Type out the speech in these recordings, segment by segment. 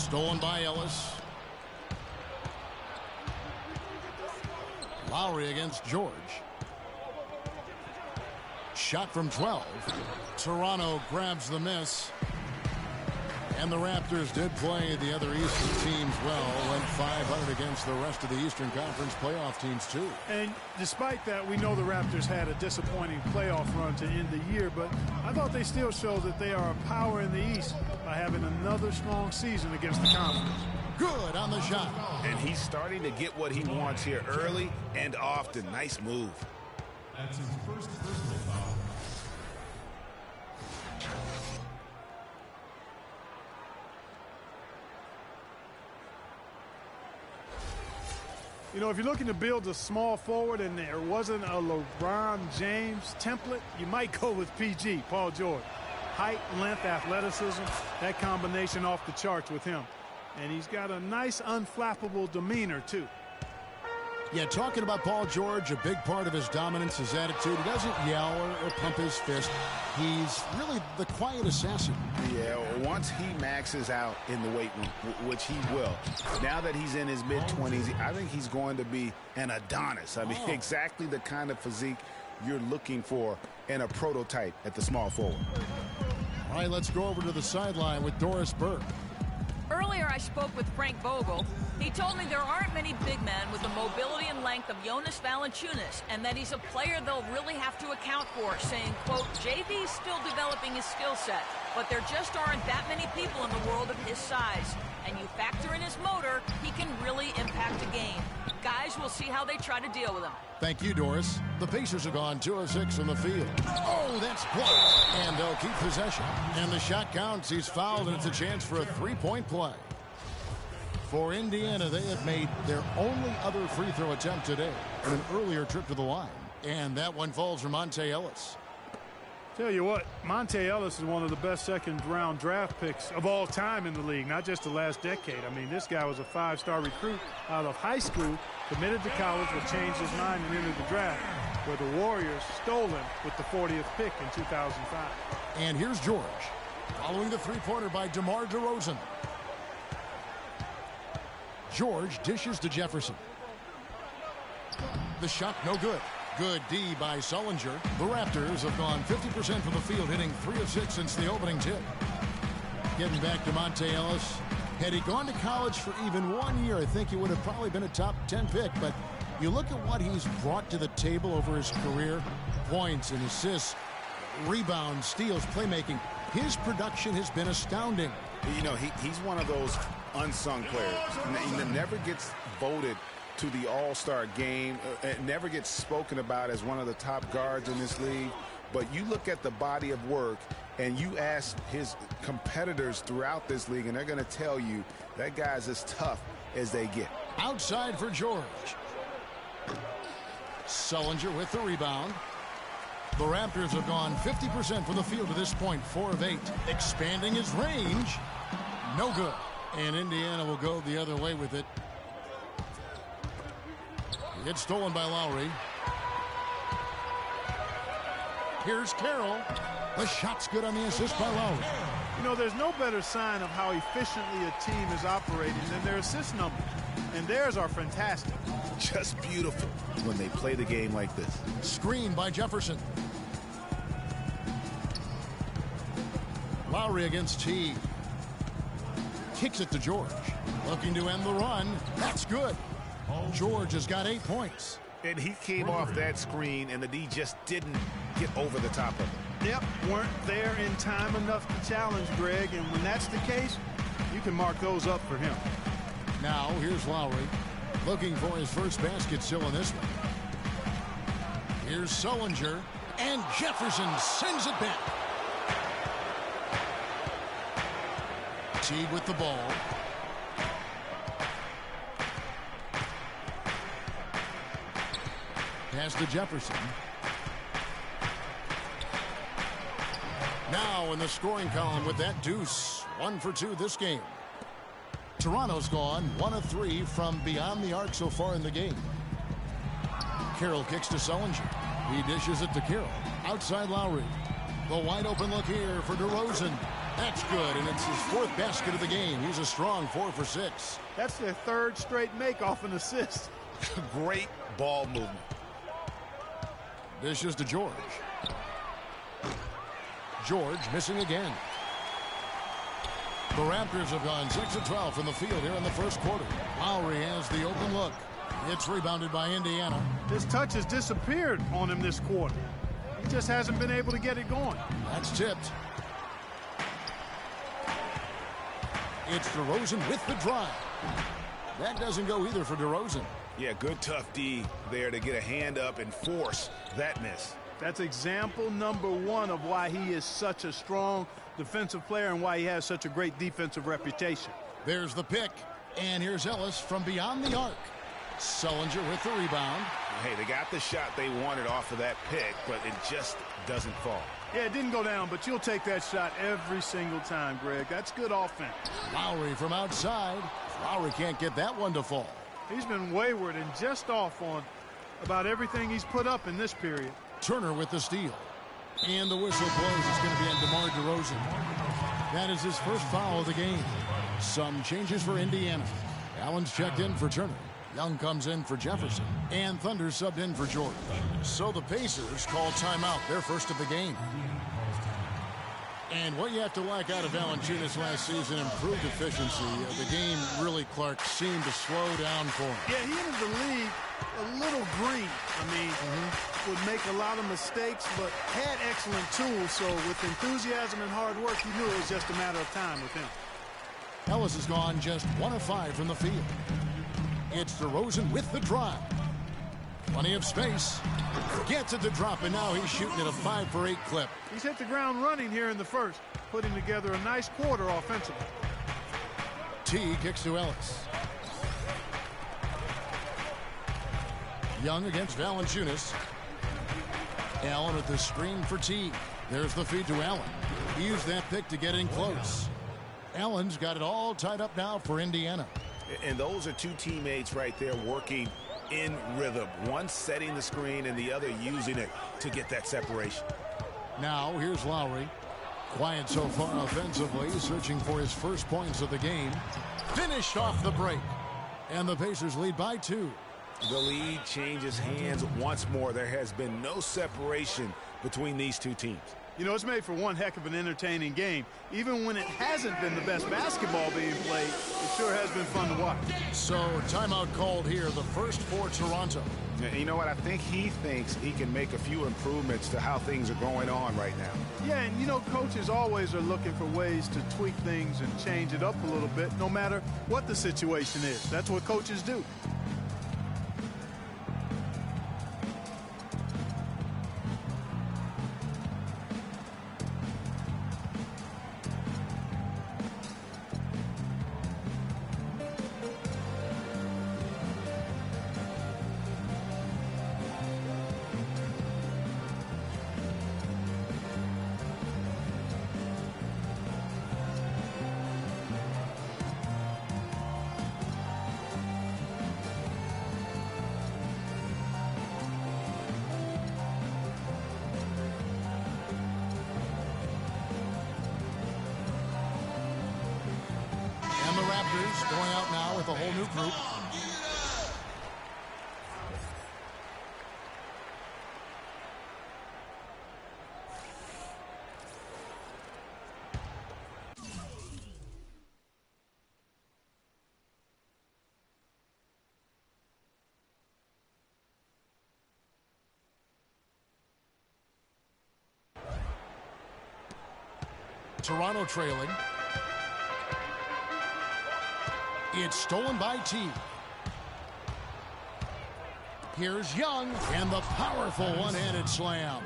Stolen by Ellis. Lowry against George. Shot from 12. Toronto grabs the miss. And the Raptors did play the other Eastern teams well. Went 500 against the rest of the Eastern Conference playoff teams, too. And despite that, we know the Raptors had a disappointing playoff run to end the year. But I thought they still showed that they are a power in the East by having another strong season against the conference. Good on the shot. And he's starting to get what he wants here early and often. Nice move. That's his first personal foul. You know, if you're looking to build a small forward and there wasn't a LeBron James template, you might go with PG, Paul George. Height, length, athleticism, that combination off the charts with him. And he's got a nice, unflappable demeanor, too. Yeah, talking about Paul George, a big part of his dominance, his attitude. He doesn't yell or pump his fist. He's really the quiet assassin. Yeah, once he maxes out in the weight room, which he will, now that he's in his mid-20s, I think he's going to be an Adonis. I mean, exactly the kind of physique you're looking for in a prototype at the small forward. All right, let's go over to the sideline with Doris Burke. Earlier, I spoke with Frank Vogel. He told me there aren't many big men with the mobility and length of Jonas Valanciunas, and that he's a player they'll really have to account for, saying, quote, JV's still developing his skill set, but there just aren't that many people in the world of his size. And you factor in his motor, he can really impact a game. Guys, we'll see how they try to deal with him. Thank you, Doris. The Pacers are gone 2 of 6 from the field. Oh, that's blocked. And they'll keep possession. And the shot counts. He's fouled, and it's a chance for a three-point play. For Indiana, they have made their only other free throw attempt today on an earlier trip to the line. And that one falls for Monte Ellis. Tell you what, Monte Ellis is one of the best second-round draft picks of all time in the league, not just the last decade. I mean, this guy was a 5-star recruit out of high school, committed to college, but changed his mind and entered the draft, where the Warriors stole him with the 40th pick in 2005. And here's George, following the three-pointer by DeMar DeRozan. George dishes to Jefferson. The shot no good. Good D by Sullinger. The Raptors have gone 50% from the field, hitting 3 of 6 since the opening tip. Getting back to Monte Ellis. Had he gone to college for even 1 year, I think he would have probably been a top 10 pick. But you look at what he's brought to the table over his career. Points and assists, rebounds, steals, playmaking. His production has been astounding. You know, he's one of those unsung players. He never gets voted to the All-Star game. It never gets spoken about as one of the top guards in this league. But you look at the body of work and you ask his competitors throughout this league, and they're going to tell you that guy's as tough as they get. Outside for George. Sullinger with the rebound. The Raptors have gone 50% from the field to this point, 4 of 8. Expanding his range. No good. And Indiana will go the other way with it. It's stolen by Lowry. Here's Carroll. The shot's good on the assist by Lowry. You know, there's no better sign of how efficiently a team is operating than their assist numbers. And theirs are fantastic. Just beautiful when they play the game like this. Screen by Jefferson. Lowry against T. Kicks it to George. Looking to end the run. That's good. George has got 8 points. And he came off that screen, and the D just didn't get over the top of it. Yep, weren't there in time enough to challenge Greg, and when that's the case, you can mark those up for him. Now, here's Lowry, looking for his first basket still in this one. Here's Sullinger, and Jefferson sends it back. Teague with the ball. Pass to Jefferson. Now in the scoring column with that deuce. 1 for 2 this game. Toronto's gone 1 of 3 from beyond the arc so far in the game. Carroll kicks to Sullinger. He dishes it to Carroll. Outside Lowry. The wide open look here for DeRozan. That's good, and it's his 4th basket of the game. He's a strong 4 for 6. That's their 3rd straight make off an assist. Great ball movement. Dishes to George. George missing again. The Raptors have gone 6 of 12 from the field here in the first quarter. Lowry has the open look. It's rebounded by Indiana. His touch has disappeared on him this quarter. He just hasn't been able to get it going. That's tipped. It's DeRozan with the drive. That doesn't go either for DeRozan. Yeah, good tough D there to get a hand up and force that miss. That's example number 1 of why he is such a strong defensive player and why he has such a great defensive reputation. There's the pick, and here's Ellis from beyond the arc. Sullinger with the rebound. Hey, they got the shot they wanted off of that pick, but it just doesn't fall. Yeah, it didn't go down, but you'll take that shot every single time, Greg. That's good offense. Lowry from outside. Lowry can't get that one to fall. He's been wayward and just off on about everything he's put up in this period. Turner with the steal. And the whistle blows. It's going to be on DeMar DeRozan. That is his first foul of the game. Some changes for Indiana. Allen's checked in for Turner. Young comes in for Jefferson. And Thunder subbed in for George. So the Pacers call timeout, their first of the game. And what you have to like out of Valanciunas last season, improved efficiency. The game really, Clark, seemed to slow down for him. Yeah, he entered the league a little green. I mean, would make a lot of mistakes, but had excellent tools. So with enthusiasm and hard work, he knew it was just a matter of time with him. Ellis has gone just 1 of 5 from the field. It's DeRozan with the drive. Plenty of space. Gets it to drop, and now he's shooting at a 5 for 8 clip. He's hit the ground running here in the first, putting together a nice quarter offensively. T kicks to Ellis. Young against Valanciunas. Allen with the screen for T. There's the feed to Allen. He used that pick to get in close. Allen's got it all tied up now for Indiana. And those are 2 teammates right there working in rhythm. One setting the screen and the other using it to get that separation. Now here's Lowry. Quiet so far offensively, searching for his first points of the game. Finished off the break. And the Pacers lead by 2. The lead changes hands once more. There has been no separation between these 2 teams. You know, it's made for one heck of an entertaining game. Even when it hasn't been the best basketball being played, it sure has been fun to watch. So, timeout called here, the first for Toronto. You know what? I think he thinks he can make a few improvements to how things are going on right now. Yeah, and you know, coaches always are looking for ways to tweak things and change it up a little bit, no matter what the situation is. That's what coaches do. Raptors going out now with a whole new group. Toronto trailing. It's stolen by T. Here's Young, and the powerful one-handed slam.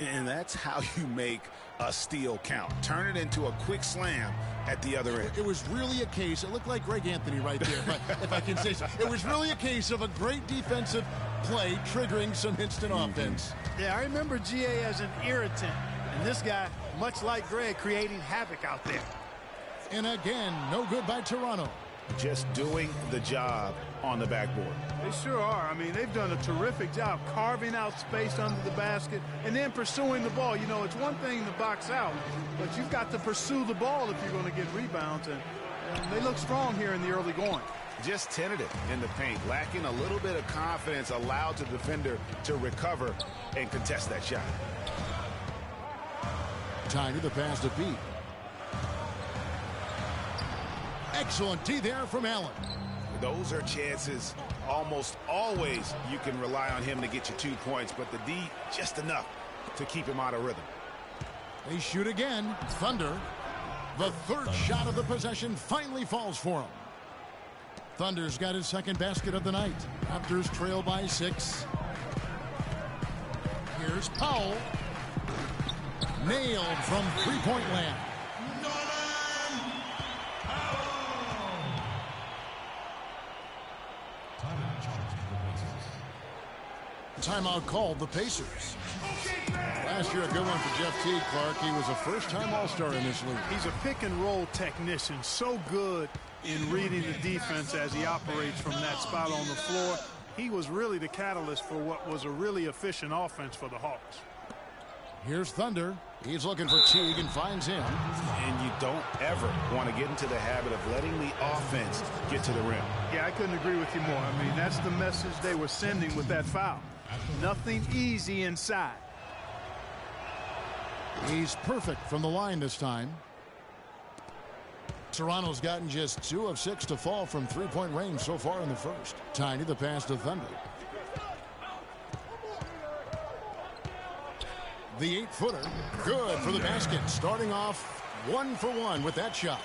And that's how you make a steal count. Turn it into a quick slam at the other end. It was really a case, it looked like Greg Anthony right there, but if I can say so. It was really a case of a great defensive play triggering some instant offense. Yeah, I remember GA as an irritant, and this guy, much like Greg, creating havoc out there. And again, no good by Toronto. just doing the job on the backboard. They sure are. I mean, they've done a terrific job carving out space under the basket and then pursuing the ball. You know, it's one thing to box out, but you've got to pursue the ball if you're going to get rebounds, and they look strong here in the early going. Just tentative in the paint, lacking a little bit of confidence, allowed the defender to recover and contest that shot. Tiny the pass to Pete. Excellent D there from Allen. Those are chances almost always you can rely on him to get you 2 points, but the D just enough to keep him out of rhythm. They shoot again. Thunder. The third shot of the possession finally falls for him. Thunder's got his second basket of the night. Raptors trail by 6. Here's Powell. Nailed from three-point land. Timeout called the Pacers. Last year, a good one for Jeff Teague, Clark. He was a first-time All-Star in this league. He's a pick-and-roll technician, so good in reading the defense as he operates from that spot on the floor. He was really the catalyst for what was a really efficient offense for the Hawks. Here's Thunder. He's looking for Teague and finds him. And you don't ever want to get into the habit of letting the offense get to the rim. Yeah, I couldn't agree with you more. I mean, that's the message they were sending with that foul. Nothing easy inside. He's perfect from the line this time. Toronto's gotten just 2 of 6 to fall from three-point range so far in the first. Tiny the pass to Thunder. The 8-footer, good for the basket. Starting off 1 for 1 with that shot.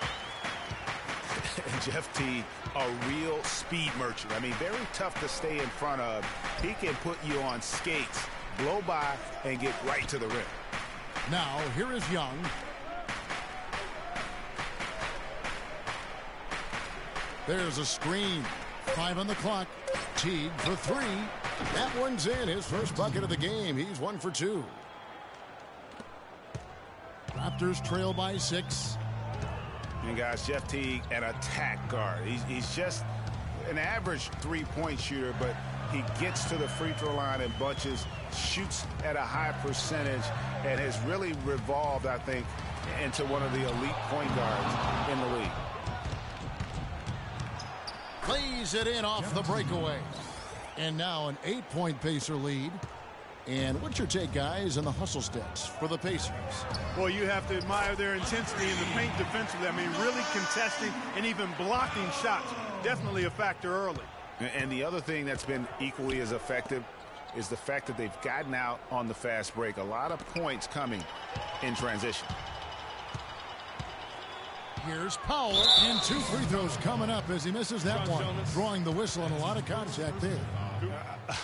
Jeff Teague, a real speed merchant. I mean, very tough to stay in front of. He can put you on skates, blow by, and get right to the rim. Now, here is Young. There's a screen. 5 on the clock. Teague for 3. That one's in. His first bucket of the game. He's 1 for 2. Raptors trail by 6. And guys, Jeff Teague, an attack guard. He's just an average three-point shooter, but he gets to the free throw line in bunches, shoots at a high percentage, and has really revolved, I think, into one of the elite point guards in the league. Plays it in off the breakaway. And now an 8-point Pacer lead. And what's your take, guys, on the hustle steps for the Pacers? Well, you have to admire their intensity in the paint defensively. I mean, really contesting and even blocking shots. Definitely a factor early. And the other thing that's been equally as effective is the fact that they've gotten out on the fast break. A lot of points coming in transition. Here's Powell, and 2 free throws coming up as he misses that one. Drawing the whistle and a lot of contact there.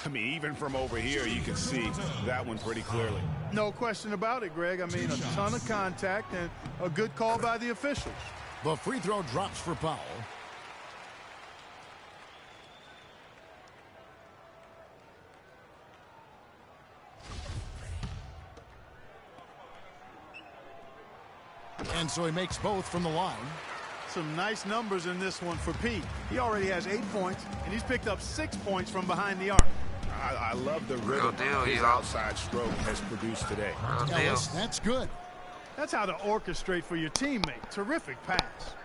I mean, even from over here, you can see that one pretty clearly. No question about it, Greg. I mean, a ton of contact and a good call by the officials. The free throw drops for Powell. And so he makes both from the line. Some nice numbers in this one for Pete. He already has 8 points, and he's picked up 6 points from behind the arc. I love the rhythm his outside stroke has produced today. Ellis, that's good. That's how to orchestrate for your teammate. Terrific pass.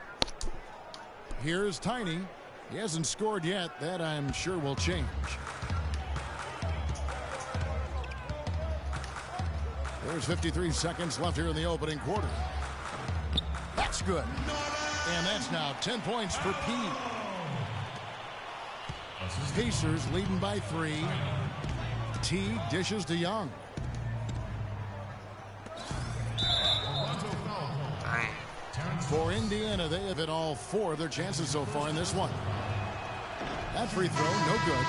Here's Tiny. He hasn't scored yet. That, I'm sure, will change. There's 53 seconds left here in the opening quarter. That's good. And that's now 10 points for Pete. Pacers leading by 3. Teague dishes to Young. For Indiana, they have hit all 4 of their chances so far in this one. That free throw, no good.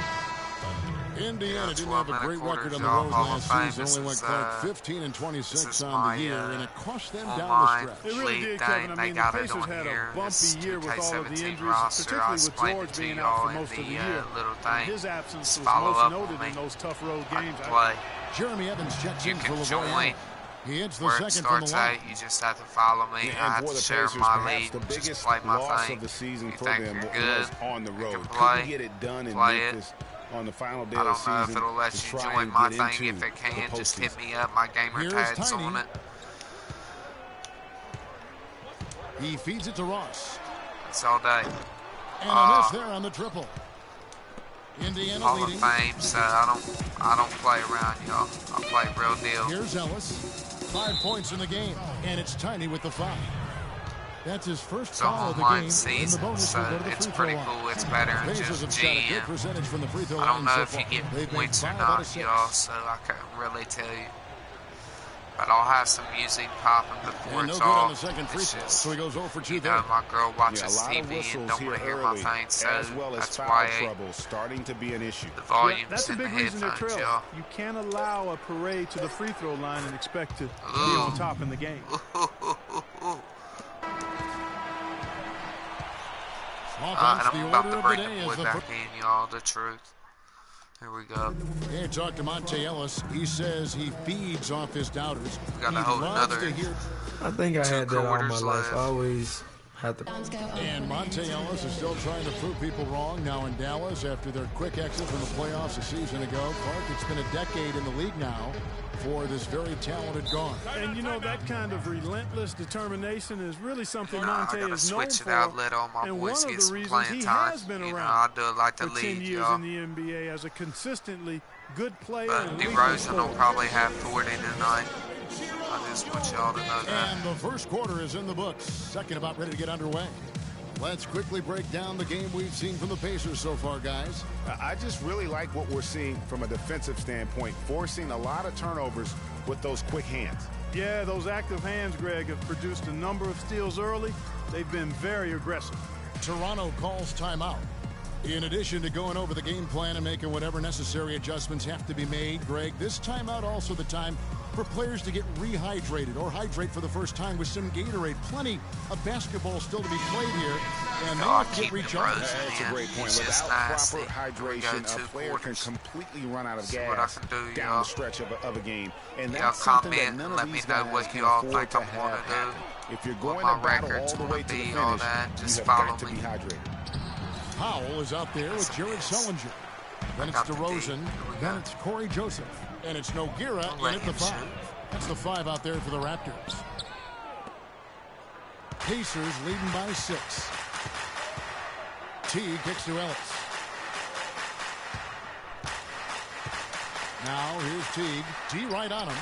Indiana didn't have a great record on the road last season. Only went Clark 15 and 26 on the year, and it cost them down the stretch. It really did, Kevin. I mean, the Pacers had a bumpy year with all of the injuries, particularly with George being out for most of the year. His absence was most noted in those tough road games. Jeremy Evans checks in for LeVar. He hits the where it second from the starts line. at. You just have to follow me. And I have for to the share Pacers, my perhaps lead. the Just biggest play my loss thing. of the season You for think them you're was good, on the you road. can play, Couldn't get it done in play Memphis on the final day I of the don't know if season it'll let to you try join and my get thing. into If it the can, just hit postseason. me up. My gamer Here's tag's Tiny. on it. He feeds it to Ross. It's all day. And a miss there on the triple. Indiana Hall leading. of Fame, so I don't play around, y'all. I play real deal. Here's Ellis. 5 points in the game, and it's Tiny with the foul. That's his first It's a foul of the online game. season, and the bonus so will go to the it's free pretty throw line. cool. It's better than Pacers just have shot a good GM. percentage from the free throw I don't line know so if you far. get They've points made or 5 out of not, 6. y'all, so I can't really tell you. But I'll have some music popping before And no it's good all. on the second free It's throw, just, so he goes 0 for 2 you there. know, my girl watches Yeah, a lot of TV and whistles don't here want to hear my early, thing, so as well as that's foul why trouble starting to be an issue. the Yeah, volume's that's a in the big reason they're headphones, trailing. y'all. You can't allow a parade to the free throw line and expect to be on top in the game. Offense, And the I'm about order to of bring the the day boy is the back in, y'all, the truth. Here we go. Hey, talk to Monte Ellis. He says he feeds off his doubters. We got He to hold loves another to hear. I think I had that all my quarters life. left. I always had to. And Monte Ellis is still trying to prove people wrong now in Dallas after their quick exit from the playoffs a season ago. Clark, it's been a decade in the league now for this very talented guard. And, you know, that kind of relentless determination is really something I Monte gotta is known switch it for. out, let all my And boys one get of the some reasons playing he time. has been You know, around I do it like the for 10 league, years y'all. in the NBA as a consistently good player. But and lethal DeRozan will scorer. probably have 40 tonight. I just want y'all to know that. And the first quarter is in the books. Second about ready to get underway. Let's quickly break down the game we've seen from the Pacers so far, guys. I just really like what we're seeing from a defensive standpoint, forcing a lot of turnovers with those quick hands. Yeah, those active hands, Greg, have produced a number of steals early. They've been very aggressive. Toronto calls timeout. In addition to going over the game plan and making whatever necessary adjustments have to be made, Greg, this timeout also the time for players to get rehydrated or hydrate for the first time with some Gatorade. Plenty of basketball still to be played here, and they Oh, have to get keep it recharged. frozen. That's a Man, great point. it's just Without nasty. proper Here we go, hydration, a 2 player can quarters. completely run out of See what I gas can do, down y'all. the stretch of a game. And Y'all that's something that comment none and of let me these know guys what can y'all afford think to I'm gonna have do. happen. If you're What going my to battle record's all the gonna way to the be, all finish, that. you Just have follow got to me. be hydrated. Powell is out there with Jared Sullinger. Then it's got the D. DeRozan. Here we Then go. it's Corey Joseph. And it's Nogueira Don't in let at the him 5. shoot. That's the 5 out there for the Raptors. Pacers leading by 6. T kicks to Ellis. Now here's Teague. T right on him.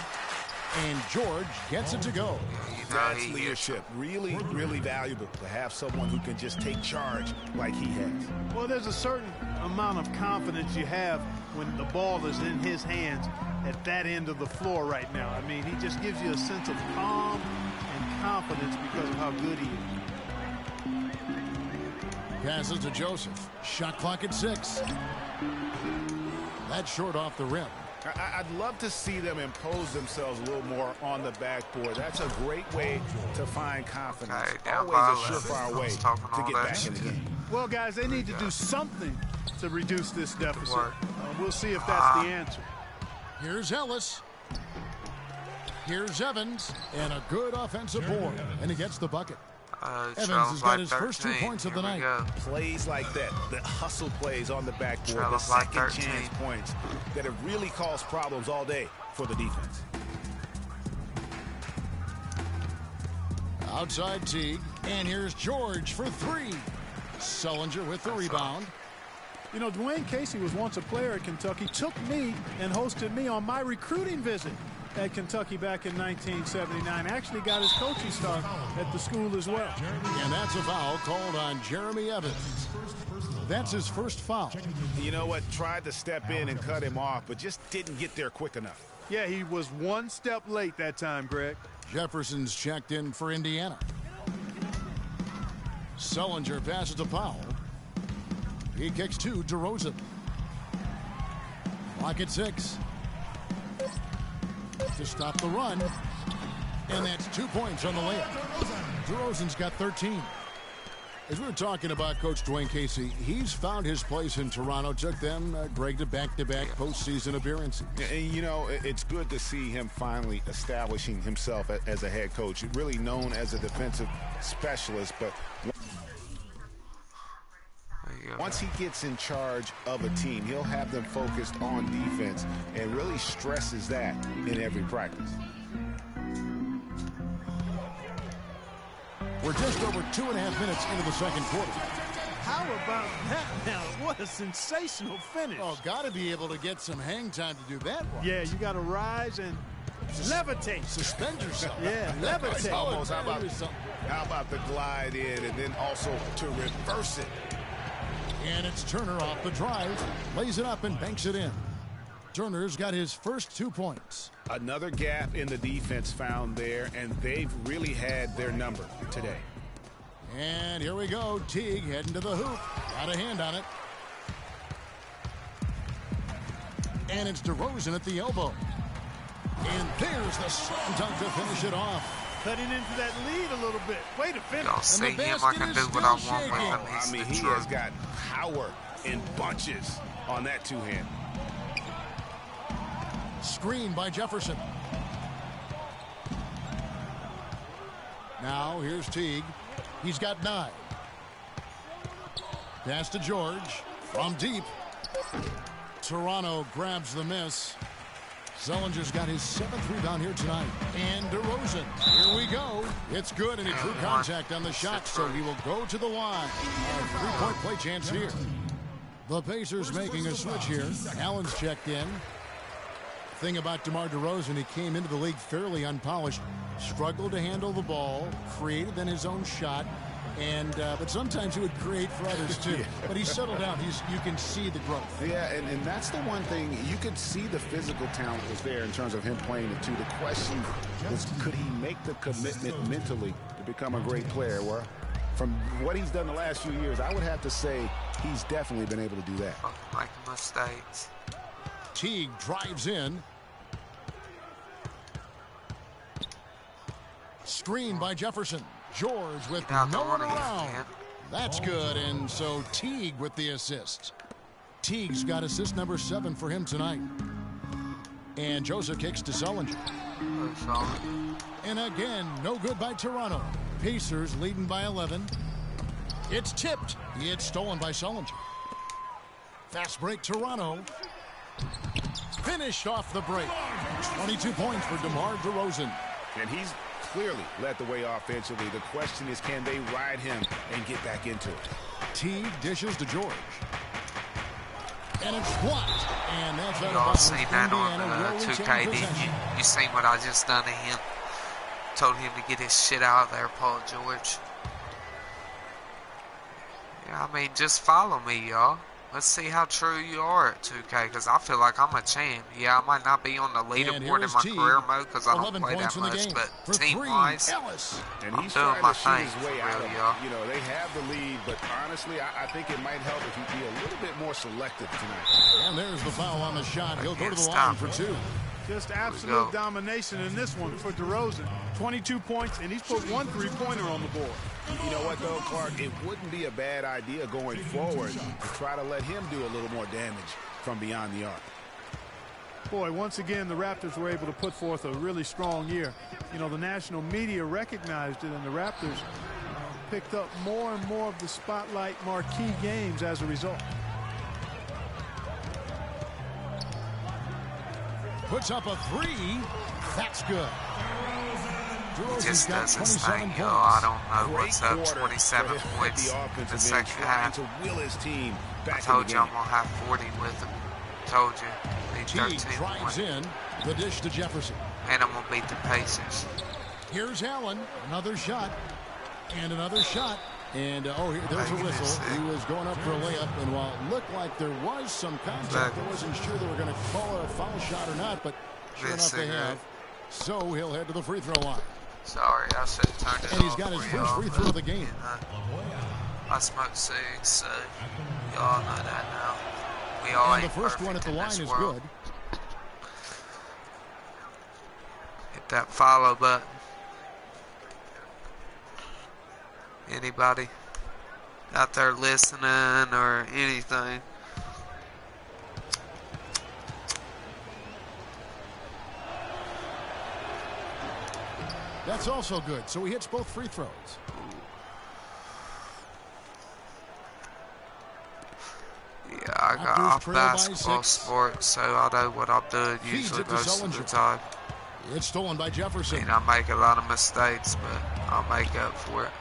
And George gets it to go. You know, That's he leadership. Really, really valuable to have someone who can just take charge like he has. Well, there's a certain amount of confidence you have when the ball is in his hands at that end of the floor right now. I mean, he just gives you a sense of calm and confidence because of how good he is. Passes to Joseph. Shot clock at 6. That's short off the rim. I'd love to see them impose themselves a little more on the backboard. That's a great way to find confidence. Okay, down Always by a 11. surefire way Talking to all get that back in the shit. game. Well, guys, they need to do something to reduce this deficit. work. We'll see if that's the answer. Here's Ellis. Here's Evans. And a good offensive board. And he gets the bucket. Evans has got his first 2 points of the night. Plays like that, the hustle plays on the backboard, the Trails like second 13. chance points that have really caused problems all day for the defense. Outside Teague. And here's George for 3. Sullinger with the rebound. You know, Dwayne Casey was once a player at Kentucky, took me and hosted me on my recruiting visit at Kentucky back in 1979. Actually got his coaching start at the school as well. And that's a foul called on Jeremy Evans. That's his first foul. You know what? Tried to step in and cut him off, but just didn't get there quick enough. Yeah, he was one step late that time, Greg. Jefferson's checked in for Indiana. Sullinger passes to Powell. He kicks to DeRozan. Clock at 6. To stop the run. And that's 2 points on the layup. DeRozan's got 13. As we were talking about Coach Dwayne Casey, he's found his place in Toronto. Took them, Greg, to back-to-back postseason appearances. And, you know, it's good to see him finally establishing himself as a head coach. Really known as a defensive specialist, but once he gets in charge of a team, he'll have them focused on defense and really stresses that in every practice. We're just over 2.5 minutes into the second quarter. How about that now? What a sensational finish. Oh, got to be able to get some hang time to do that one. Yeah, you got to rise and levitate. Suspend yourself. Yeah, levitate. Almost. How about the glide in and then also to reverse it? And it's Turner off the drive, lays it up and banks it in. Turner's got his first 2 points. Another gap in the defense found there, and they've really had their number today. And here we go. Teague heading to the hoop. Got a hand on it. And it's DeRozan at the elbow. And there's the slam dunk to finish it off. Cutting into that lead a little bit. Way to finish. Y'all see him, I can do what I want with him. I mean, he has got power in bunches on that two-hand. Screen by Jefferson. Now here's Teague. He's got 9. Pass to George from deep. Toronto grabs the miss. Zellinger's got his 7th rebound here tonight. And DeRozan. Here we go. It's good, and he drew contact on the shot, so he will go to the line. A three-point play chance here. The Pacers making a switch here. Allen's checked in. Thing about DeMar DeRozan, he came into the league fairly unpolished, struggled to handle the ball, created then his own shot, and but sometimes he would create for others too. But he's settled down. You can see the growth. Yeah, and that's the one thing. You could see the physical talent was there in terms of him playing the two. The question was, could he make the commitment mentally to become a great player? Well, from what he's done the last few years, I would have to say he's definitely been able to do that. Making mistakes. Teague drives in. Screen by Jefferson. George with no one around. That's good, and so Teague with the assist. Teague's got assist number 7 for him tonight. And Joseph kicks to Zellinger. And again, no good by Toronto. Pacers leading by 11. It's tipped. It's stolen by Zellinger. Fast break, Toronto. Finished off the break. 22 points for DeMar DeRozan. And he's clearly led the way offensively. The question is, can they ride him and get back into it? Teague dishes to George. And it's blocked. And that's out of Y'all bounds. seen that on Indiana 2K, didn't you? You seen what I just done to him? Told him to get his shit out of there, Paul George. Yeah, I mean, just follow me, y'all. Let's see how true you are at 2K, because I feel like I'm a champ. Yeah, I might not be on the leaderboard in my career mode because I don't play that much, but team-wise, and he's I'm doing my trying thing, to shoot his way out of it. You know, they have the lead, but honestly, I think it might help if he be a little bit more selective tonight. And there's the foul on the shot. He'll go to the line for 2. Just absolute domination in this one for DeRozan. 22 points, and he's put 1 3-pointer on the board. You know what, though, Clark? It wouldn't be a bad idea going forward to try to let him do a little more damage from beyond the arc. Boy, once again, the Raptors were able to put forth a really strong year. You know, the national media recognized it, and the Raptors picked up more and more of the spotlight marquee games as a result. Puts up a 3. That's good. He just does his thing, yo. I don't know what's up. 27 points in the second half. I told you I'm going to have 40 with him. Told you. Need 13 drives in. The dish to Jefferson. And I'm going to beat the Pacers. Here's Allen. Another shot. And another shot. And, there's a whistle. He was going up for a layup, and while it looked like there was some contact, I wasn't sure they were going to call it a foul shot or not, but sure enough they have. So he'll head to the free throw line. Sorry, I should have turned it off. And he's got his first free throw of the game. I smoke cigs, so y'all know that now. We all and the first one at the line is good. Hit that follow button. Anybody? out there listening or anything. That's also good. So he hits both free throws. Yeah, I got off basketball sports, so I know what I'm doing usually most of the time. It's stolen by Jefferson. I mean, I make a lot of mistakes, but I'll make up for it.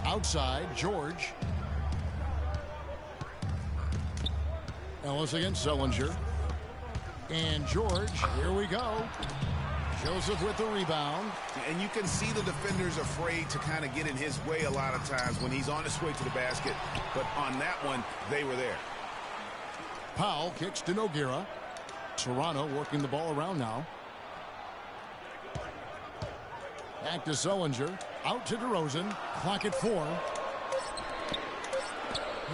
Outside, George. Ellis against Sullinger. And George, here we go. Joseph with the rebound. And you can see the defenders afraid to kind of get in his way a lot of times when he's on his way to the basket. But on that one, they were there. Powell kicks to Nogueira. Toronto working the ball around now. Back to Sullinger. Out to DeRozan. Clock at 4.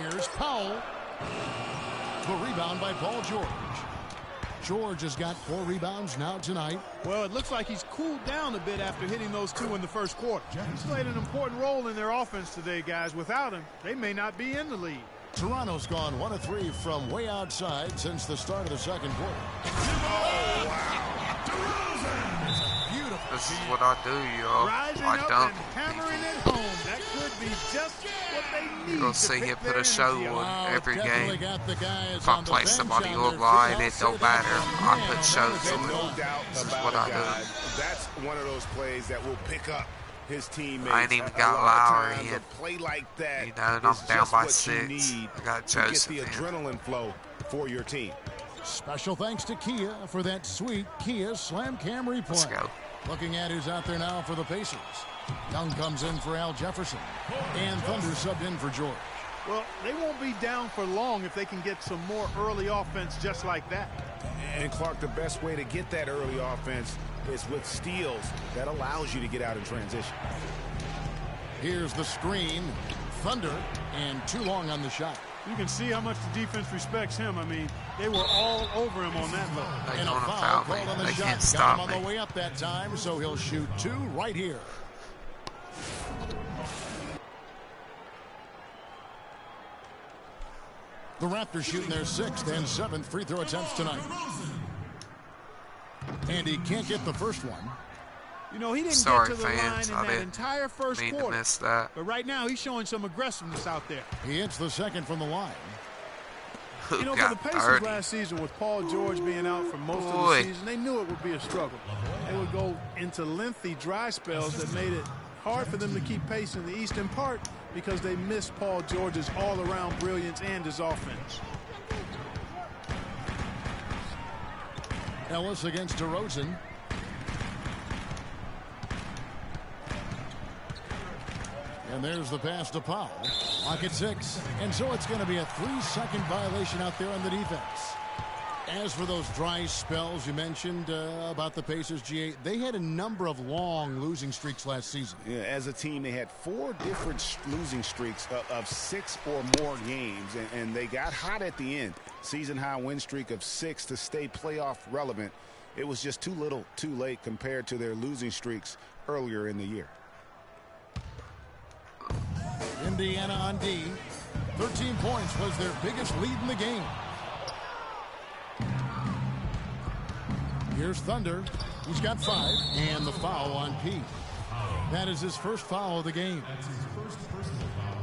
Here's Powell. The rebound by Paul George. George has got 4 rebounds now tonight. Well, it looks like he's cooled down a bit after hitting those 2 in the first quarter. He's played an important role in their offense today, guys. Without him, they may not be in the lead. Toronto's gone 1 of 3 from way outside since the start of the second quarter. Oh, wow. Beautiful. This is what I do, y'all. Rising I up dunk. and hammering it home. That could be just what they need. You're going to see him put a show on every game. Got the guys If I on the play bench somebody on their online, feet. it don't matter. I put shows on. No doubt This is about what it, I do. guys. That's one of those plays that will pick up his teammates. I ain't even A got lot of Lowry times, in. a play like that, You know, and I'm is down just by what 6. you need I got to get Joseph the in. adrenaline flow for your team. Special thanks to Kia for that sweet Kia Slam Cam replay. Let's go. Looking at who's out there now for the Pacers. Young comes in for Al Jefferson. And Thunder subbed in for George. Well, they won't be down for long if they can get some more early offense just like that. And Clark, the best way to get that early offense is with steals. That allows you to get out in transition. Here's the screen. Thunder, and too long on the shot. You can see how much the defense respects him. I mean, they were all over him on that look. They And a don't foul foul me. called on the They shot. can't Got stop him on me. the way up that time, so he'll shoot 2 right here. The Raptors shooting their 6th and 7th free throw attempts tonight. And he can't get the first one. You know, he didn't Sorry, get to the fans. line in I that didn't entire first mean to quarter. miss that. But right now, he's showing some aggressiveness out there. He hits the second from the line. Who You know, for got the Pacers 30? last season with Paul George being out for most of the Boy. season, they knew it would be a struggle. They would go into lengthy dry spells that made it hard for them to keep pace in the East, in part because they missed Paul George's all-around brilliance and his offense. Ellis against DeRozan. And there's the pass to Powell. Lock at 6. And so it's going to be a 3-second violation out there on the defense. As for those dry spells you mentioned about the Pacers, G8, they had a number of long losing streaks last season. Yeah, as a team, they had 4 different losing streaks of 6 or more games, and they got hot at the end. Season-high win streak of 6 to stay playoff relevant. It was just too little, too late compared to their losing streaks earlier in the year. Indiana on D. 13 points was their biggest lead in the game. Here's Thunder. He's got 5. And the foul on P. That is his first foul of the game. That's his first personal foul.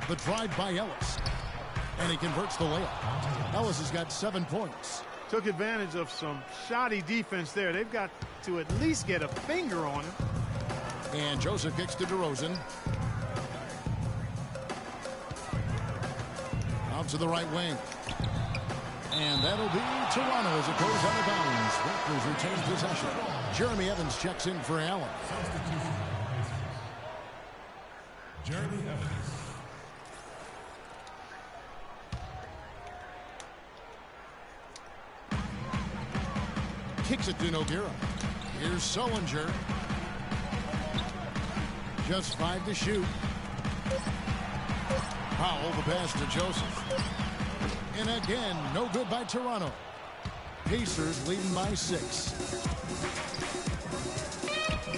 The drive by Ellis. And he converts the layup. Ellis has got 7 points. Took advantage of some shoddy defense there. They've got to at least get a finger on him. And Joseph kicks to DeRozan. Out to the right wing. And that'll be Toronto as it goes out of bounds. Raptors retain possession. Jeremy Evans checks in for Allen. Substitution for Pacers. Jeremy Evans. Kicks it to Nogueira. Here's Sullinger. Just 5 to shoot. Powell, the pass to Joseph. And again, no good by Toronto. Pacers leading by 6.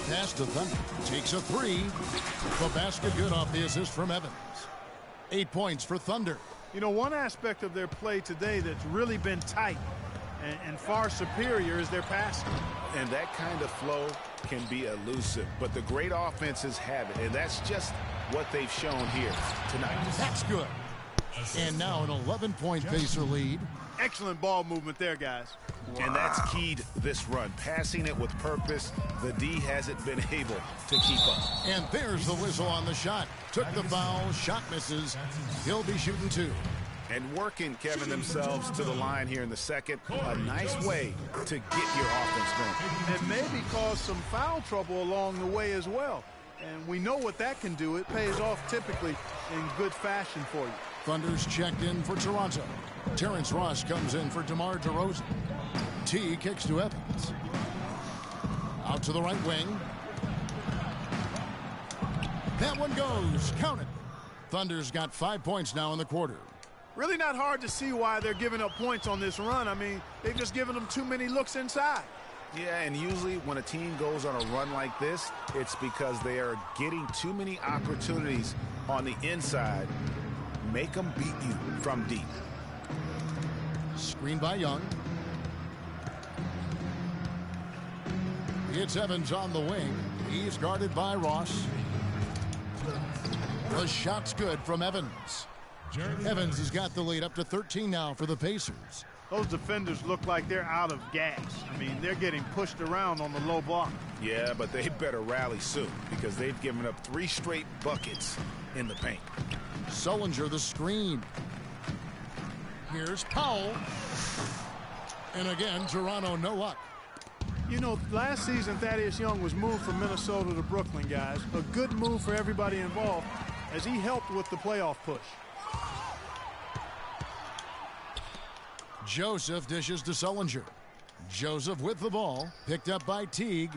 pass to Thunder. Takes a three. The basket good off the assist from Evans. 8 points for Thunder. You know, one aspect of their play today that's really been tight and far superior is their passing. And that kind of flow can be elusive, but the great offenses have it, and that's just what they've shown here tonight. That's good. And now an 11-point Pacer lead. Excellent ball movement there, guys. And that's keyed this run. Passing it with purpose, the D hasn't been able to keep up. And there's the whistle on the shot. Took the foul, shot misses. He'll be shooting two. And working, Kevin, themselves to the line here in the second. A nice way to get your offense going. And maybe cause some foul trouble along the way as well. And we know what that can do. It pays off typically in good fashion for you. Thunder's checked in for Toronto. Terrence Ross comes in for DeMar DeRozan. T kicks to Evans. Out to the right wing. That one goes. Count it. Thunder's got 5 points now in the quarter. Really not hard to see why they're giving up points on this run. I mean, they've just given them too many looks inside. Yeah, and usually when a team goes on a run like this, it's because they are getting too many opportunities on the inside. Make them beat you from deep. Screen by Young. It's Evans on the wing. He's guarded by Ross. The shot's good from Evans. Evans has got the lead up to 13 now for the Pacers. Those defenders look like they're out of gas. I mean, they're getting pushed around on the low block. Yeah, but they better rally soon because they've given up 3 straight buckets in the paint. Sullinger the screen. Here's Powell. And again, Toronto no luck. You know, last season Thaddeus Young was moved from Minnesota to Brooklyn, guys. A good move for everybody involved as he helped with the playoff push. Joseph dishes to Sullinger. Joseph with the ball, picked up by Teague.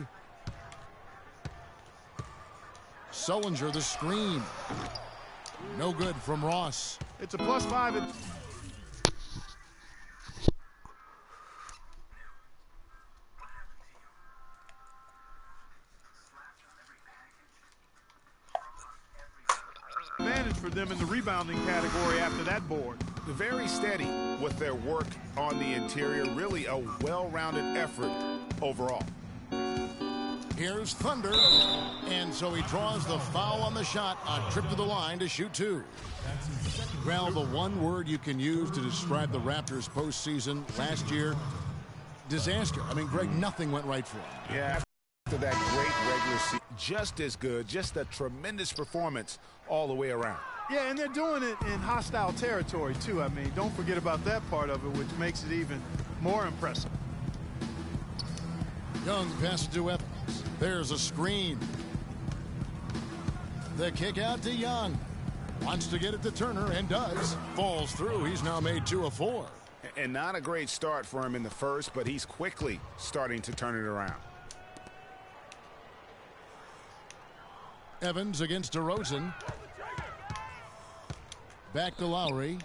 Sullinger the screen. No good from Ross. It's a +5. Advantage for them in the rebounding category after that board. Very steady with their work on the interior. Really a well-rounded effort overall. Here's Thunder. And so he draws the foul on the shot. A trip to the line to shoot two. Well, the one word you can use to describe the Raptors postseason last year, disaster. I mean, Greg, nothing went right for him. Yeah, after that great regular season, just as good, just a tremendous performance all the way around. Yeah, and they're doing it in hostile territory, too. I mean, don't forget about that part of it, which makes it even more impressive. Young passes to Evans. There's a screen. The kick out to Young. Wants to get it to Turner and does. Falls through. He's now made 2 of 4. And not a great start for him in the first, but he's quickly starting to turn it around. Evans against DeRozan. Back to Lowry.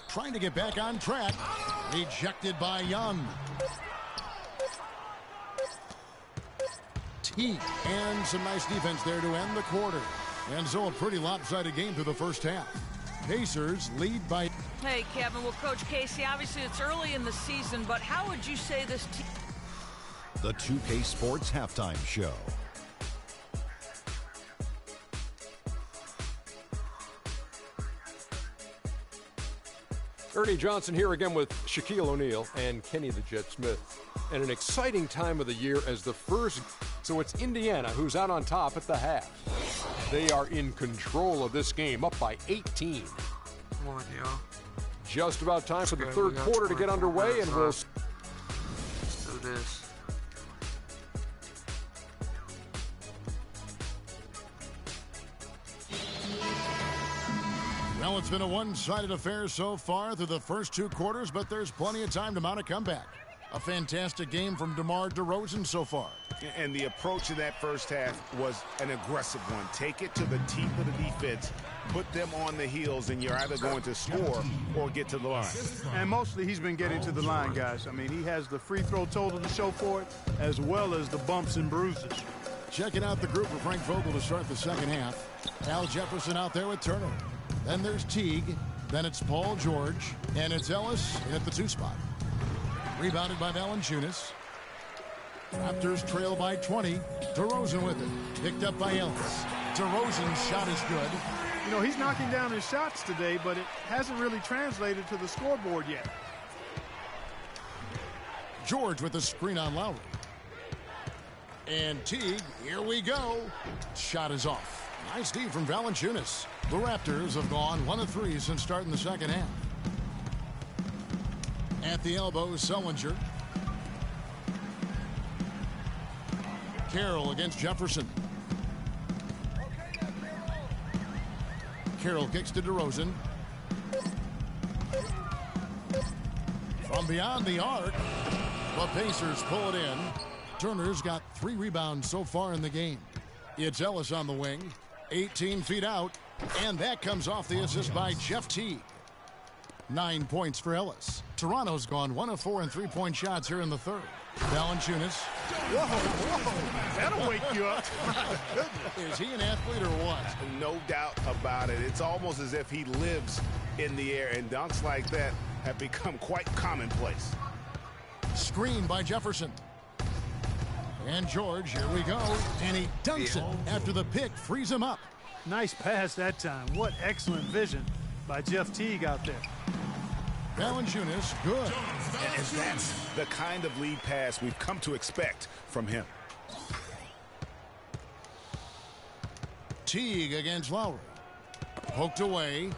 Trying to get back on track. Ejected by Young. Teague. And some nice defense there to end the quarter. And so a pretty lopsided game through the first half. Pacers lead by... Hey, Kevin. Well, Coach Casey, obviously it's early in the season, but how would you say this team... The 2K Sports Halftime Show. Ernie Johnson here again with Shaquille O'Neal and Kenny the Jet Smith. And an exciting time of the year as the first... So it's Indiana who's out on top at the half. They are in control of this game, up by 18. Come on, y'all. Just about time for the Okay, third we got quarter to get 24 underway, and minutes we'll... left. Let's do this. Well, it's been a one-sided affair so far through the first 2 quarters, but there's plenty of time to mount a comeback. A fantastic game from DeMar DeRozan so far. And the approach in that first half was an aggressive one. Take it to the teeth of the defense, put them on the heels, and you're either going to score or get to the line. And mostly he's been getting to the line, guys. I mean, he has the free throw total to show for it, as well as the bumps and bruises. Checking out the group for Frank Vogel to start the second half. Al Jefferson out there with Turner. Then there's Teague. Then it's Paul George. And it's Ellis in at the 2 spot. Rebounded by Valanciunas. Raptors trail by 20. DeRozan with it. Picked up by Ellis. DeRozan's shot is good. You know, he's knocking down his shots today, but it hasn't really translated to the scoreboard yet. George with the screen on Lowry. And Teague, here we go. Shot is off. Nice D from Valanciunas. The Raptors have gone 1 of 3 since starting the second half. At the elbow, Sullinger. Carroll against Jefferson. Carroll kicks to DeRozan. From beyond the arc, the Pacers pull it in. Turner's got 3 rebounds so far in the game. It's Ellis on the wing, 18 feet out, and that comes off the assist by Jeff Teague. 9 points for Ellis. Toronto's gone 1 of 4 in 3-point shots here in the third. Valanciunas. Whoa, that'll wake you up. Is he an athlete or what? No doubt about it. It's almost as if he lives in the air, and dunks like that have become quite commonplace. Screen by Jefferson. And George, here we go. And he dunks it after the pick frees him up. Nice pass that time. What excellent vision by Jeff Teague out there. Valanciunas, good. And that's the kind of lead pass we've come to expect from him. Teague against Lowry. Poked away.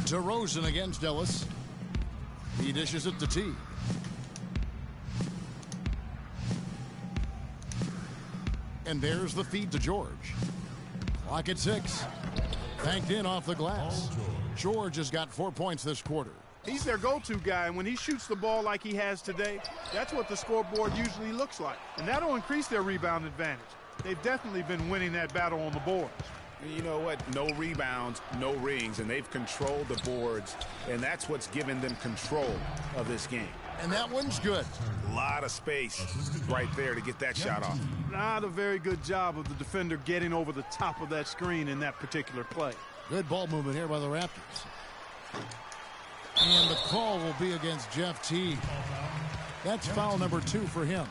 DeRozan against Ellis. He dishes it to Teague. And there's the feed to George. Clock at 6. Banked in off the glass. George has got 4 points this quarter. He's their go-to guy, and when he shoots the ball like he has today, that's what the scoreboard usually looks like. And that'll increase their rebound advantage. They've definitely been winning that battle on the boards. You know what? No rebounds, no rings, and they've controlled the boards, and that's what's given them control of this game. And that one's good. A lot of space right there to get that shot off. Not a very good job of the defender getting over the top of that screen in that particular play. Good ball movement here by the Raptors. And the call will be against Jeff Teague. That's foul number 2 for him.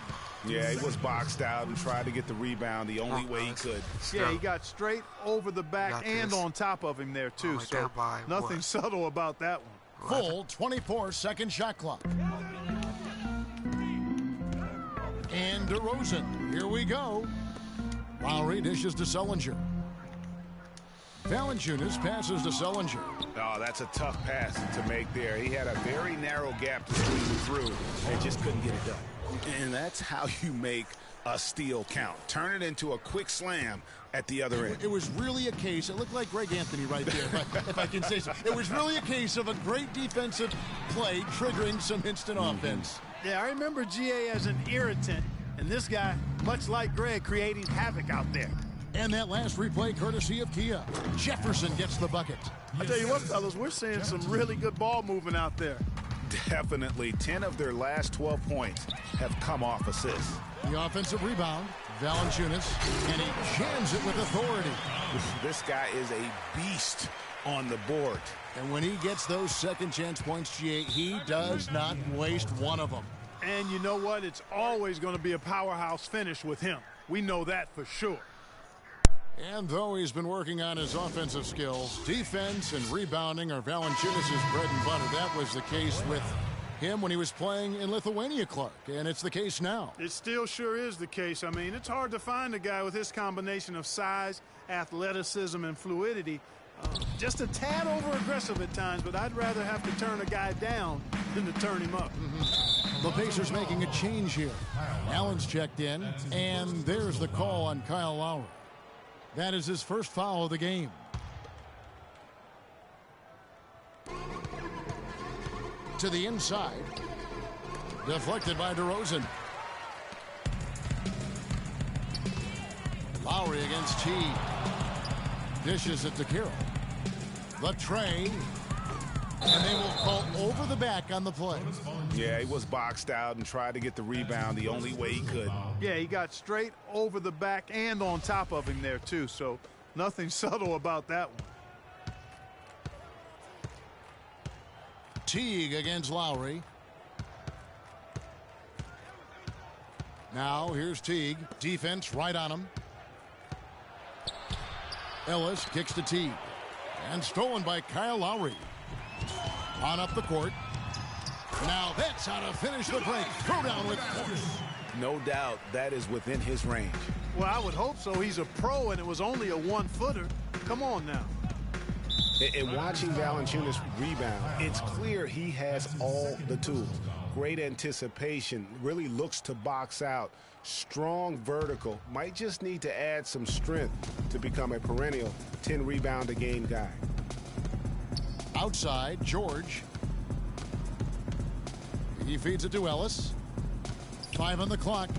Yeah, he was boxed out and tried to get the rebound the only way he could. Yeah, he got straight over the back and on top of him there, too. So nothing subtle about that one. Full 24-second shot clock. And DeRozan, here we go. Lowry dishes to Sullinger. Valanciunas passes to Sullinger. Oh, that's a tough pass to make there. He had a very narrow gap to squeeze it through and just couldn't get it done. And that's how you make a steal count. Turn it into a quick slam at the other end. It was really a case, it looked like Greg Anthony right there, if I can say so. It was really a case of a great defensive play triggering some instant offense. Yeah, I remember GA as an irritant, and this guy, much like Greg, creating havoc out there. And that last replay courtesy of Kia. Jefferson gets the bucket. I tell you what, fellas, we're seeing some really good ball movement out there. Definitely. 10 of their last 12 points have come off assists. The offensive rebound, Valanciunas, and he jams it with authority. This guy is a beast on the board. And when he gets those second chance points, GA, he does not waste one of them. And you know what? It's always going to be a powerhouse finish with him. We know that for sure. And though he's been working on his offensive skills, defense and rebounding are Valanciunas' bread and butter. That was the case with him when he was playing in Lithuania, Clark, and it's the case now. It still sure is the case. I mean, it's hard to find a guy with his combination of size, athleticism, and fluidity. Just a tad over-aggressive at times, but I'd rather have to turn a guy down than to turn him up. The Pacers making a change here. Allen's checked in, and there's the call on Kyle Lowry. That is his first foul of the game. to the inside. Deflected by DeRozan. Lowry against Teague. Dishes it to Carroll. The tray. And they will call over the back on the play. Yeah, he was boxed out and tried to get the rebound the only way he could. Yeah, he got straight over the back and on top of him there, too. So nothing subtle about that one. Teague against Lowry. Now here's Teague. Defense right on him. Ellis kicks to Teague. And stolen by Kyle Lowry. On up the court. Now that's how to finish the break. Throw down with force. No doubt that is within his range. Well, I would hope so. He's a pro, and it was only a one-footer. Come on now. And watching Valanciunas rebound, it's clear he has all the tools. Great anticipation, really looks to box out. Strong vertical, might just need to add some strength to become a perennial 10-rebound-a-game guy. Outside, George. He feeds it to Ellis. 5 on the clock.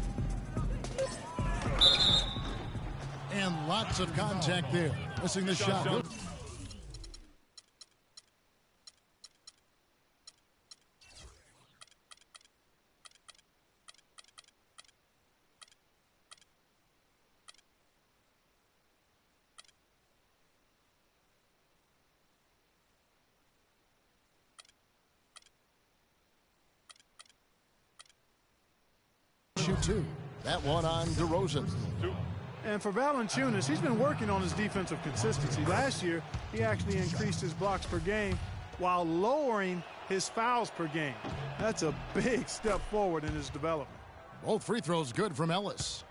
And lots of contact there. Missing the shot. Shoot two. That one on DeRozan. And for Valanciunas, he's been working on his defensive consistency. Last year, he actually increased his blocks per game while lowering his fouls per game. That's a big step forward in his development. Both free throws good from Ellis.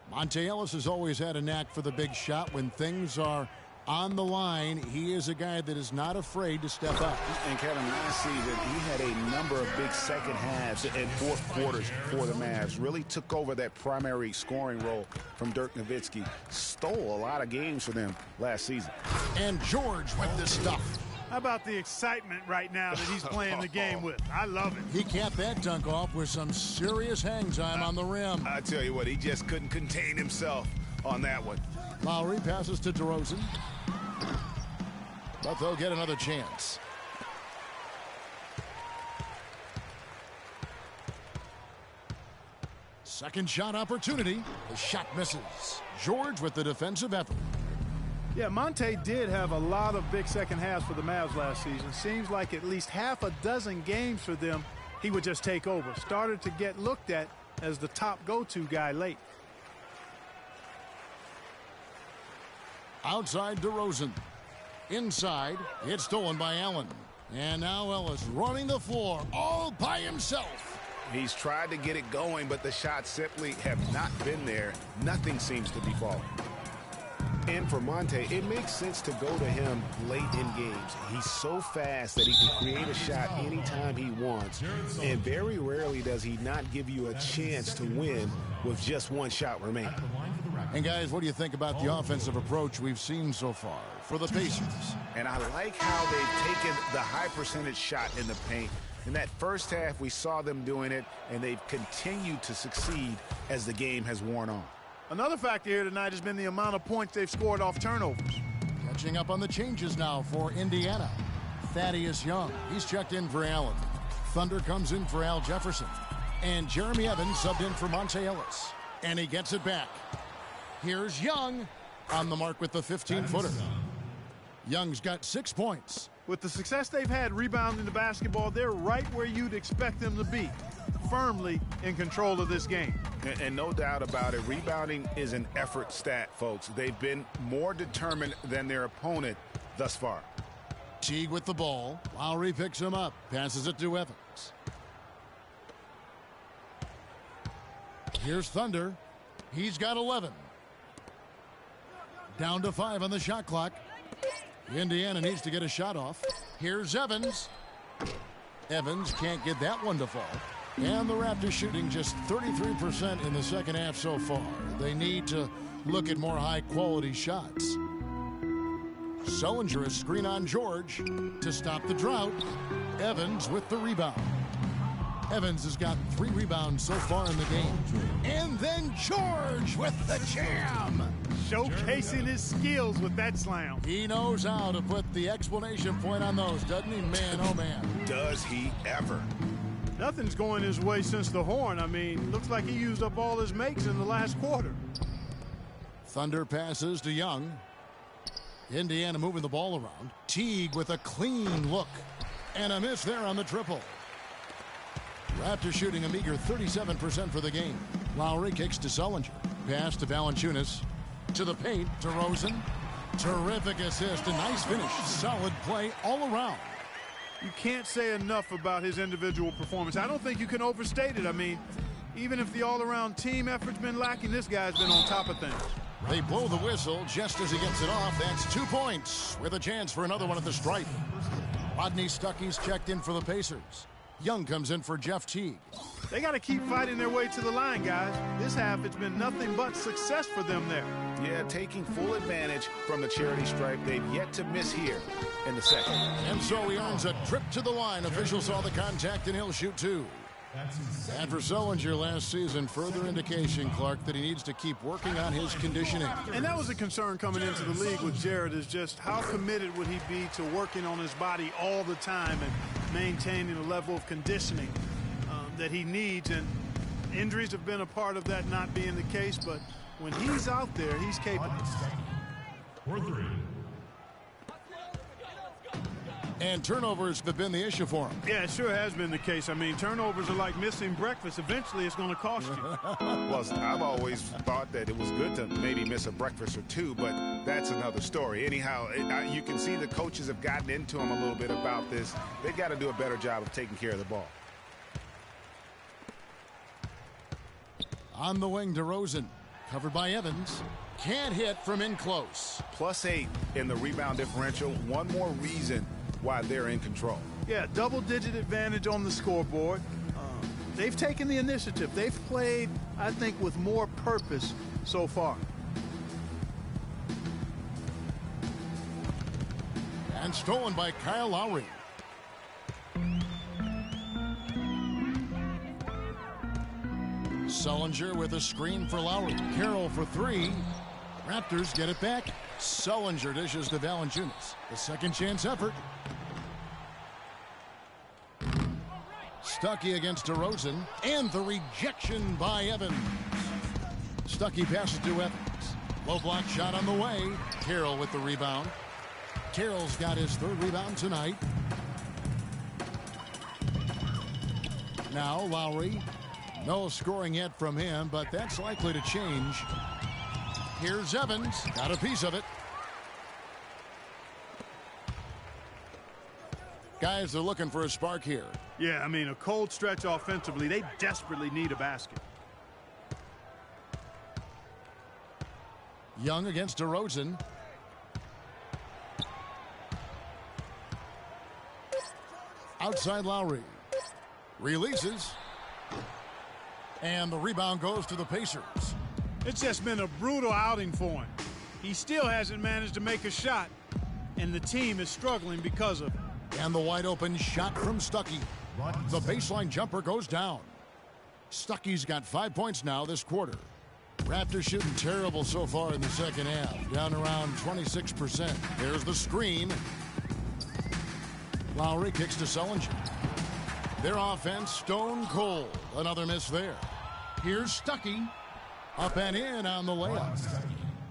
Monte Ellis has always had a knack for the big shot. When things are on the line, he is a guy that is not afraid to step up. And Kevin, last season, he had a number of big second halves and fourth quarters for the Mavs. Really took over that primary scoring role from Dirk Nowitzki. Stole a lot of games for them last season. And George with this stuff. How about the excitement right now that he's playing the game with? I love it. He capped that dunk off with some serious hang time on the rim. I tell you what, he just couldn't contain himself on that one. Lowry passes to DeRozan. But they'll get another chance. Second shot opportunity. The shot misses. George with the defensive effort. Yeah, Monte did have a lot of big second halves for the Mavs last season. Seems like at least half a dozen games for them, he would just take over. Started to get looked at as the top go-to guy late. Outside DeRozan. Inside, it's stolen by Allen. And now Ellis running the floor all by himself. He's tried to get it going, but the shots simply have not been there. Nothing seems to be falling. And for Monte, it makes sense to go to him late in games. He's so fast that he can create a shot anytime he wants. And very rarely does he not give you a chance to win with just one shot remaining. And guys, what do you think about the offensive approach we've seen so far for the Pacers? And I like how they've taken the high percentage shot in the paint. In that first half, we saw them doing it, and they've continued to succeed as the game has worn on. Another factor here tonight has been the amount of points they've scored off turnovers. Catching up on the changes now for Indiana. Thaddeus Young, he's checked in for Allen. Thunder comes in for Al Jefferson. And Jeremy Evans subbed in for Monte Ellis. And he gets it back. Here's Young on the mark with the 15-footer. Young's got 6 points. With the success they've had rebounding the basketball, they're right where you'd expect them to be, firmly in control of this game. And no doubt about it, rebounding is an effort stat, folks. They've been more determined than their opponent thus far. Teague with the ball. Lowry picks him up, passes it to Evans. Here's Thunder. He's got 11. Down to 5 on the shot clock. Indiana needs to get a shot off. Here's Evans. Evans can't get that one to fall. And the Raptors shooting just 33% in the second half so far. They need to look at more high-quality shots. Sullinger a screen on George to stop the drought. Evans with the rebound. Evans has got 3 rebounds so far in the game. And then George with the jam. Showcasing his skills with that slam. He knows how to put the exclamation point on those, doesn't he? Man, oh man. Does he ever? Nothing's going his way since the horn. I mean, looks like he used up all his makes in the last quarter. Thunder passes to Young. Indiana moving the ball around. Teague with a clean look. And a miss there on the triple. Raptors shooting a meager 37% for the game. Lowry kicks to Sullinger. Pass to Valanciunas. To the paint. To Rosen. Terrific assist. A nice finish. Solid play all around. You can't say enough about his individual performance. I don't think you can overstate it. I mean, even if the all-around team effort's been lacking, this guy's been on top of things. They blow the whistle just as he gets it off. That's 2 points with a chance for another one at the stripe. Rodney Stuckey's checked in for the Pacers. Young comes in for Jeff Teague. They got to keep fighting their way to the line, guys. This half, it's been nothing but success for them there. Yeah, taking full advantage from the charity stripe. They've yet to miss here in the second. And so he earns a trip to the line. Officials saw the contact, and he'll shoot 2. And for Sullinger last season, further indication, Clark, that he needs to keep working on his conditioning. And that was a concern coming into the league with Jared, is just how committed would he be to working on his body all the time and maintaining a level of conditioning that he needs. And injuries have been a part of that not being the case, but when he's out there, he's capable. And turnovers have been the issue for him. Yeah, it sure has been the case. I mean, turnovers are like missing breakfast. Eventually, it's going to cost you. Well, I've always thought that it was good to maybe miss a breakfast or two, but that's another story. Anyhow, you can see the coaches have gotten into him a little bit about this. They've got to do a better job of taking care of the ball. On the wing to Rosen. Covered by Evans. Can't hit from in close. +8 in the rebound differential. One more reason why they're in control. Yeah, double-digit advantage on the scoreboard. They've taken the initiative. They've played, I think, with more purpose so far. And stolen by Kyle Lowry. Sullinger with a screen for Lowry. Carroll for 3. Raptors get it back. Sullinger dishes to Valanciunas. The second chance effort. Stuckey against DeRozan. And the rejection by Evans. Stuckey passes to Evans. Low block shot on the way. Carroll with the rebound. Carroll's got his 3rd rebound tonight. Now Lowry. No scoring yet from him, but that's likely to change. Here's Evans. Got a piece of it. Guys, they're looking for a spark here. Yeah, I mean, a cold stretch offensively. They desperately need a basket. Young against DeRozan. Outside Lowry. Releases. And the rebound goes to the Pacers. It's just been a brutal outing for him. He still hasn't managed to make a shot, and the team is struggling because of it. And the wide open shot from Stuckey. The baseline jumper goes down. Stuckey's got 5 points now this quarter. Raptors shooting terrible so far in the second half, down around 26%. There's the screen. Lowry kicks to Sullinger. Their offense stone cold. Another miss there. Here's Stuckey. Up and in on the layup.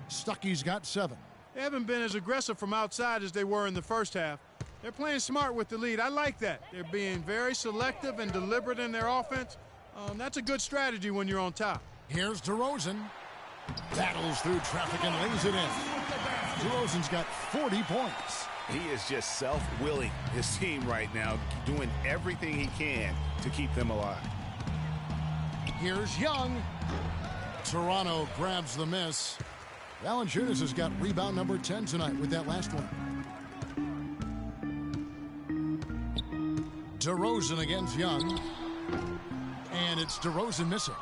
Stuckey's got 7. They haven't been as aggressive from outside as they were in the first half. They're playing smart with the lead. I like that. They're being very selective and deliberate in their offense. That's a good strategy when you're on top. Here's DeRozan. Battles through traffic and lays it in. DeRozan's got 40 points. He is just self-willing, his team right now, doing everything he can to keep them alive. Here's Young. Toronto grabs the miss. Valanciunas has got rebound number 10 tonight with that last one. DeRozan against Young. And it's DeRozan missing.